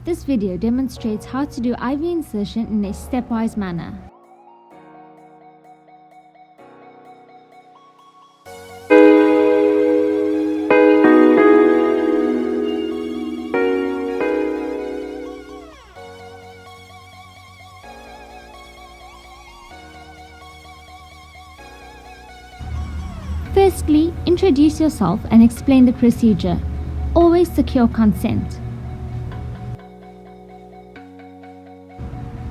This video demonstrates how to do IV insertion in a stepwise manner. Firstly, introduce yourself and explain the procedure. Always secure consent.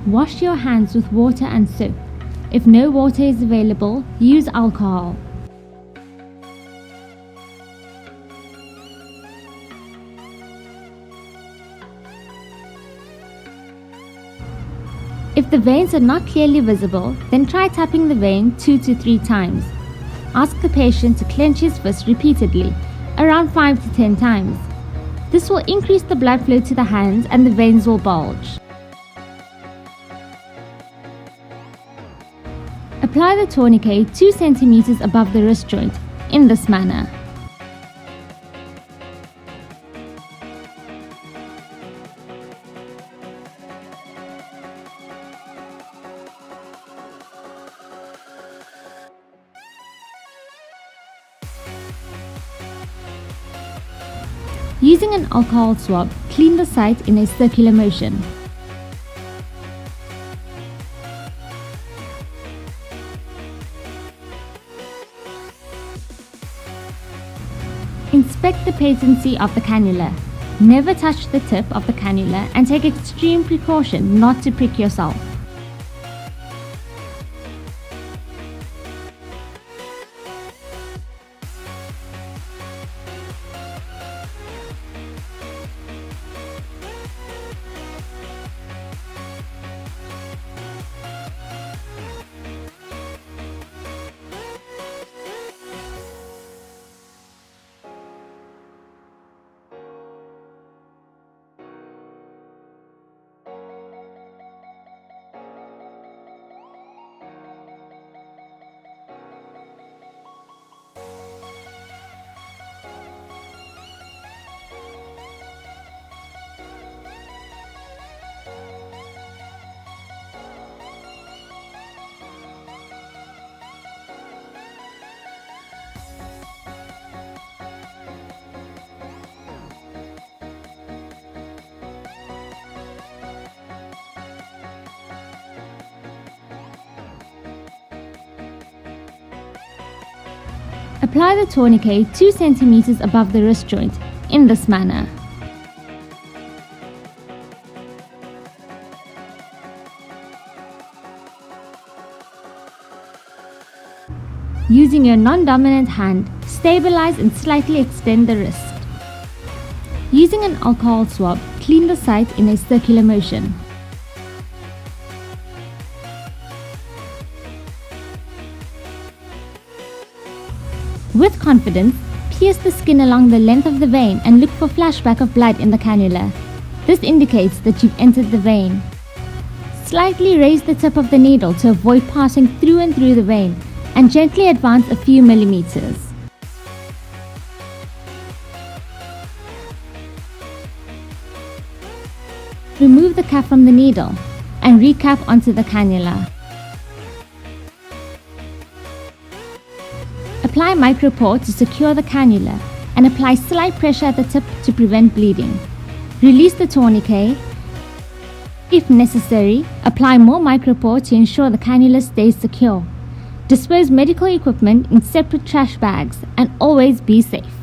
Wash your hands with water and soap. If no water is available, use alcohol. If the veins are not clearly visible, then try tapping the vein 2 to 3 times. Ask the patient to clench his fist repeatedly, around 5 to 10 times. This will increase the blood flow to the hands and the veins will bulge. Apply the tourniquet 2 cm above the wrist joint, in this manner. Using an alcohol swab, clean the site in a circular motion. Inspect the patency of the cannula. Never touch the tip of the cannula and take extreme precaution not to prick yourself. Apply the tourniquet 2 cm above the wrist joint, in this manner. Using your non-dominant hand, stabilize and slightly extend the wrist. Using an alcohol swab, clean the site in a circular motion. With confidence, pierce the skin along the length of the vein and look for flashback of blood in the cannula. This indicates that you've entered the vein. Slightly raise the tip of the needle to avoid passing through and through the vein, and gently advance a few millimeters. Remove the cap from the needle and recap onto the cannula. Apply micropore to secure the cannula and apply slight pressure at the tip to prevent bleeding. Release the tourniquet. If necessary, apply more micropore to ensure the cannula stays secure. Dispose medical equipment in separate trash bags and always be safe.